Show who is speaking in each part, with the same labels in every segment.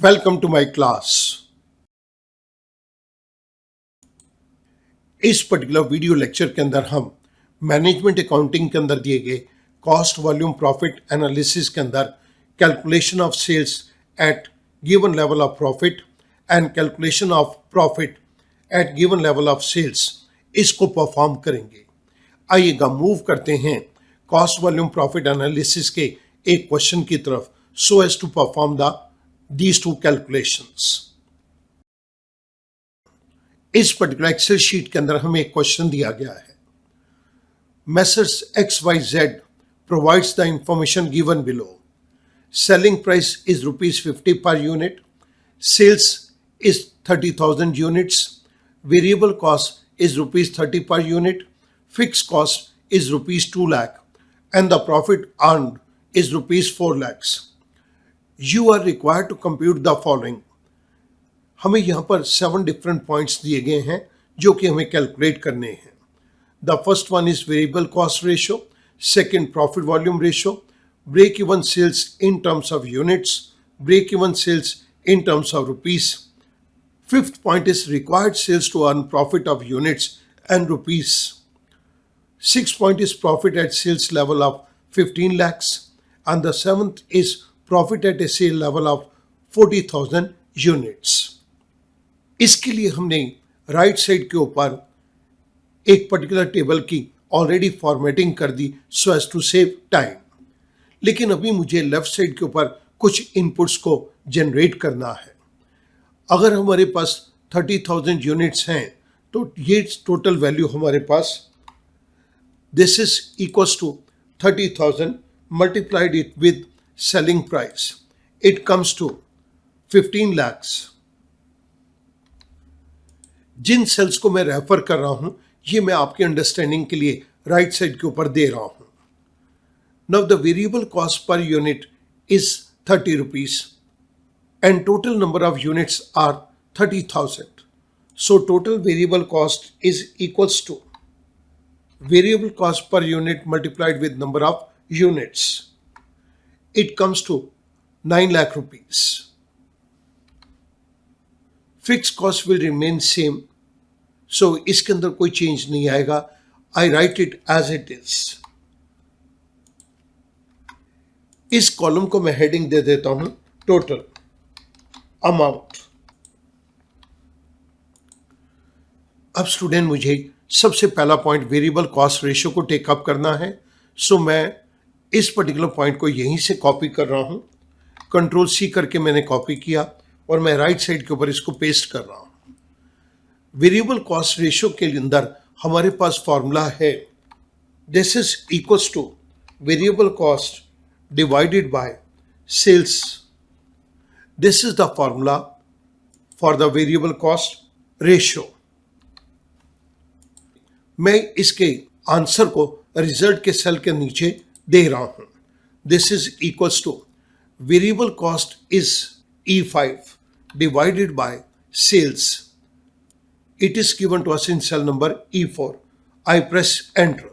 Speaker 1: Welcome to my class. इस particular video lecture के अंदर हम मैनेजमेंट अकाउंटिंग के अंदर दिए गए कॉस्ट वॉल्यूम प्रॉफिट एनालिसिस के अंदर calculation of sales at given level of profit and calculation of profit at given level of sales इसको परफॉर्म करेंगे। आइएगा मूव करते हैं कॉस्ट वॉल्यूम प्रॉफिट एनालिसिस के एक क्वेश्चन की तरफ so as to perform these two calculations। इस पर्टिकुलर एक्सेल शीट के अंदर हमें एक क्वेश्चन दिया गया है। Messrs XYZ provides the information given below. Selling price is rupees 50 per unit. Sales is 30,000 units. Variable cost is rupees 30 per unit. Fixed cost is rupees 2 lakh. And the profit earned is rupees 4 lakhs. You are required to compute the following। हमें यहाँ पर 7 different points दिए गए हैं जो कि हमें calculate करने हैं। The first one is variable cost ratio, second profit volume ratio, break even sales in terms of units, break even sales in terms of rupees. Fifth point is required sales to earn profit of units and rupees. Six point is profit at sales level of 15 lakhs and the seventh is profit at a sale level of 40,000 units. इसके लिए हमने right side के ऊपर एक particular table की already formatting कर दी so as to save time, लेकिन अभी मुझे लेफ्ट साइड के ऊपर कुछ इनपुट्स को जनरेट करना है। अगर हमारे पास 30,000 यूनिट्स हैं तो ये टोटल वैल्यू हमारे पास this is equals to 30,000 multiplied it with selling price, it comes to 15 lakhs। जिन सेल्स को मैं रेफर कर रहा हूं ये मैं आपके अंडरस्टैंडिंग के लिए राइट साइड के ऊपर दे रहा हूं। Now the variable cost per unit is 30 rupees and total number of units are 30,000, so total variable cost is equals to variable cost per unit multiplied with number of units, it comes to 9 lakh rupees। Fixed cost will remain same, so इसके अंदर कोई change नहीं आएगा। I write it as it is। इस column को मैं heading दे देता हूं टोटल अमाउंट। अब स्टूडेंट मुझे सबसे पहला पॉइंट वेरिएबल कॉस्ट रेशियो को टेकअप करना है, सो मैं इस पर्टिकुलर पॉइंट को यहीं से कॉपी कर रहा हूं। कंट्रोल सी करके मैंने कॉपी किया और मैं राइट साइड के ऊपर इसको पेस्ट कर रहा हूं। वेरिएबल कॉस्ट रेशियो के अंदर हमारे पास फॉर्मूला है this is equals to variable cost divided by sales. This is the formula for the variable cost ratio. मैं इसके आंसर को रिजल्ट के सेल के नीचे दे रहा हूं। This is equals to variable cost is E5 divided by sales. It is given to us in cell number E4। I press enter.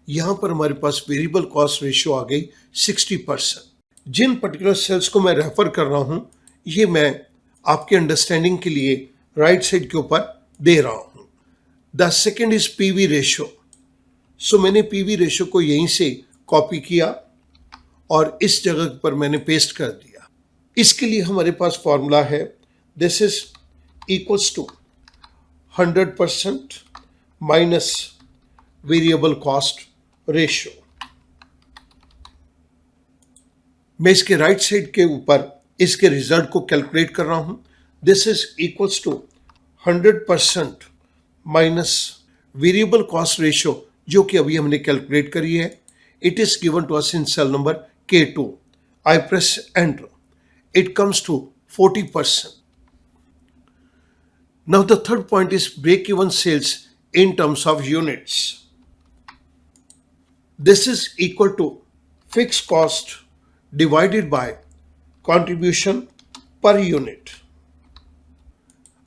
Speaker 1: यहां पर हमारे पास वेरिएबल कॉस्ट रेशियो आ गई 60%। जिन पर्टिकुलर सेल्स को मैं रेफर कर रहा हूं ये मैं आपके अंडरस्टैंडिंग के लिए राइट साइड के ऊपर दे रहा हूं। The second is PV ratio. So मैंने पीवी रेशियो को यहीं से कॉपी किया और इस जगह पर मैंने पेस्ट कर दिया। इसके लिए हमारे पास फॉर्मूला है this is equals to 100% minus variable cost ratio. मैं इसके राइट साइड के ऊपर इसके रिजल्ट को कैलकुलेट कर रहा हूं। This is equals to 100% minus variable cost ratio जो कि अभी हमने कैलकुलेट करी है। It is given to us in cell number K2। I press enter. It comes to 40%। Now the third point is break even sales in terms of units. This is equal to fix cost divided by contribution per unit।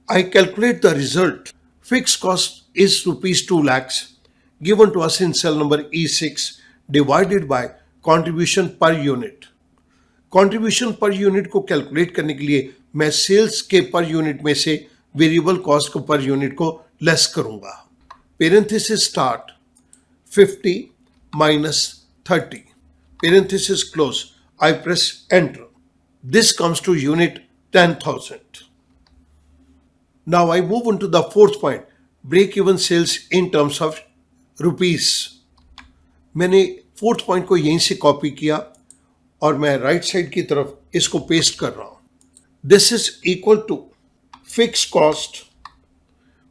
Speaker 1: I calculate the result। Fixed cost is rupees 2 lakhs given to us in cell number E6 divided by contribution per unit। Contribution per unit को calculate करने के लिए मैं sales के per unit में से variable cost को per unit को लेस करूंगा। Parenthesis start 50 minus 30 parenthesis close. I press enter. This comes to unit 10,000. Now I move on to the fourth point, break even sales in terms of rupees. मैंने fourth point को यहीं से copy किया और मैं right side की तरफ इसको पेस्ट कर रहा हूं। This is equal to fix cost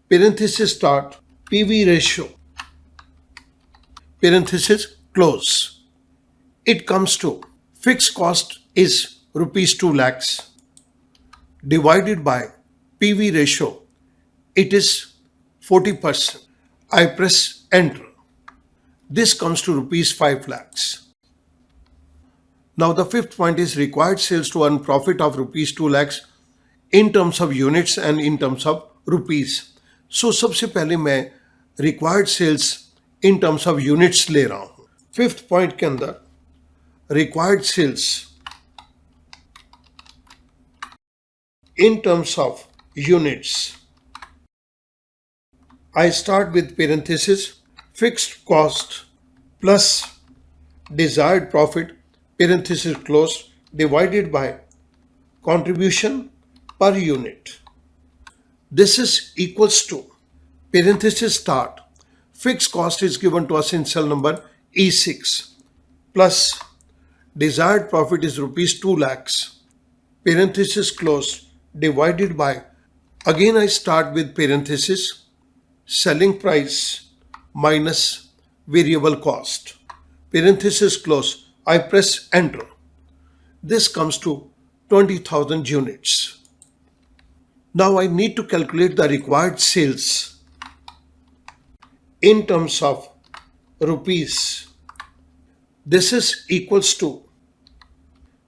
Speaker 1: parenthesis start PV ratio parenthesis close. It comes to fixed cost is rupees 2 lakhs divided by PV ratio. It is 40%. I press enter. This comes to rupees 5 lakhs. Now the fifth point is required sales to earn profit of rupees 2 lakhs in terms of units and in terms of rupees. So सबसे पहले मैं required sales in terms of units ले रहा हूं। Fifth point के अंदर required sales in terms of units, I start with parenthesis fixed cost plus desired profit parenthesis close divided by contribution per unit. This is equals to parenthesis start fixed cost is given to us in cell number E6 plus desired profit is rupees 2 lakhs parenthesis close divided by, again I start with parenthesis selling price minus variable cost parenthesis close, I press enter. This comes to 20,000 units. Now I need to calculate the required sales in terms of rupees. This is equals to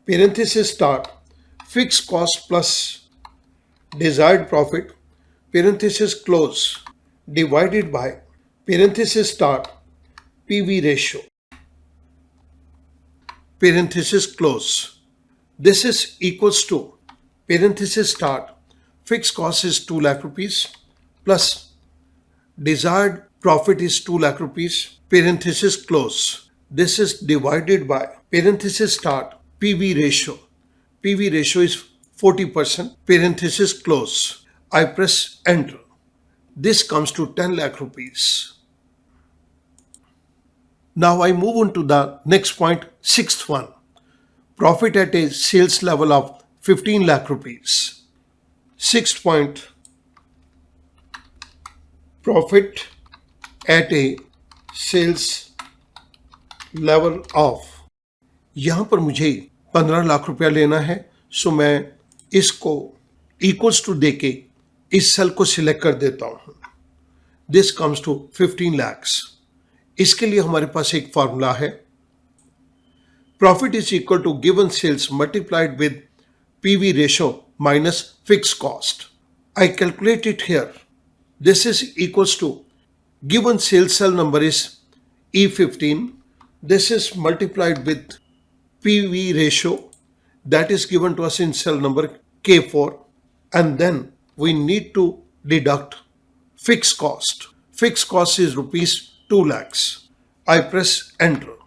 Speaker 1: parenthesis start fixed cost plus desired profit parenthesis close divided by parenthesis start PV ratio parenthesis close. This is equals to parenthesis start fixed cost is 2 lakh rupees plus desired profit is 2 lakh rupees parenthesis close. This is divided by parenthesis start PV ratio. PV ratio is 40% parenthesis close. I press enter. This comes to 10 lakh rupees. Now I move on to the next point, sixth one. Profit at a sales level of 15 lakh rupees. Sixth point, profit at a sales level of, यहां पर मुझे 15 लाख रुपया लेना है, सो मैं इसको equals to देके इस सेल को सिलेक्ट कर देता हूं। This comes to 15 lakhs. इसके लिए हमारे पास एक फॉर्मूला है, profit is equal to given sales multiplied with PV ratio minus fix cost. I calculate it here. This is equals to given sales cell number is E15. This is multiplied with PV ratio that is given to us in cell number K4, and then we need to deduct fixed cost. Fixed cost is rupees 2 lakhs. I press enter.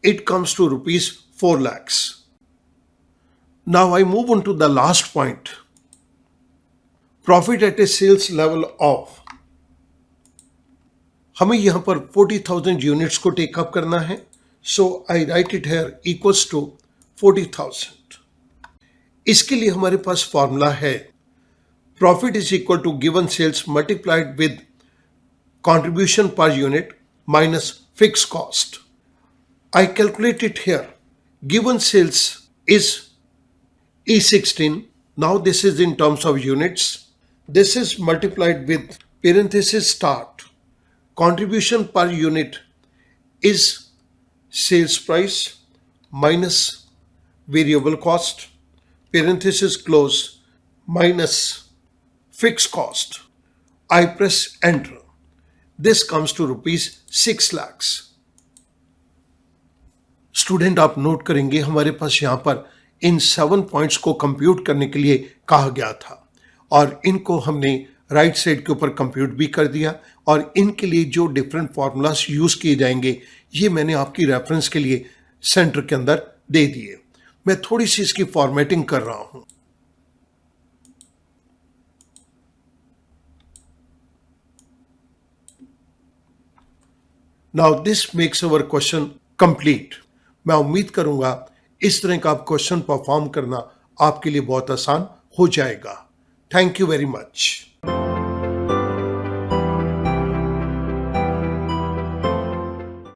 Speaker 1: It comes to rupees 4 lakhs. Now I move on to the last point. Profit at a sales level of, हमें यहां पर 40,000 units को take up करना है, so I write it here equals to 40,000। इसके लिए हमारे पास फॉर्मूला है, profit is equal to given sales multiplied with contribution per unit minus fix cost. I calculate it here. Given sales is E16. Now this is in terms of units. This is multiplied with parenthesis start contribution per unit is sales price minus variable cost parenthesis close minus fixed cost. I press enter. This comes to rupees 6 lakhs. Student आप note करेंगे हमारे पास यहाँ पर इन 7 points को compute करने के लिए कहा गया था और इनको हमने राइट साइड के ऊपर कंप्यूट भी कर दिया और इनके लिए जो डिफरेंट फार्मूलास यूज किए जाएंगे ये मैंने आपकी रेफरेंस के लिए सेंटर के अंदर दे दिए। मैं थोड़ी सी इसकी फॉर्मेटिंग कर रहा हूं। Now this makes our question complete. मैं उम्मीद करूंगा इस तरह का आप क्वेश्चन परफॉर्म करना आपके लिए बहुत आसान हो जाएगा। Thank you very much.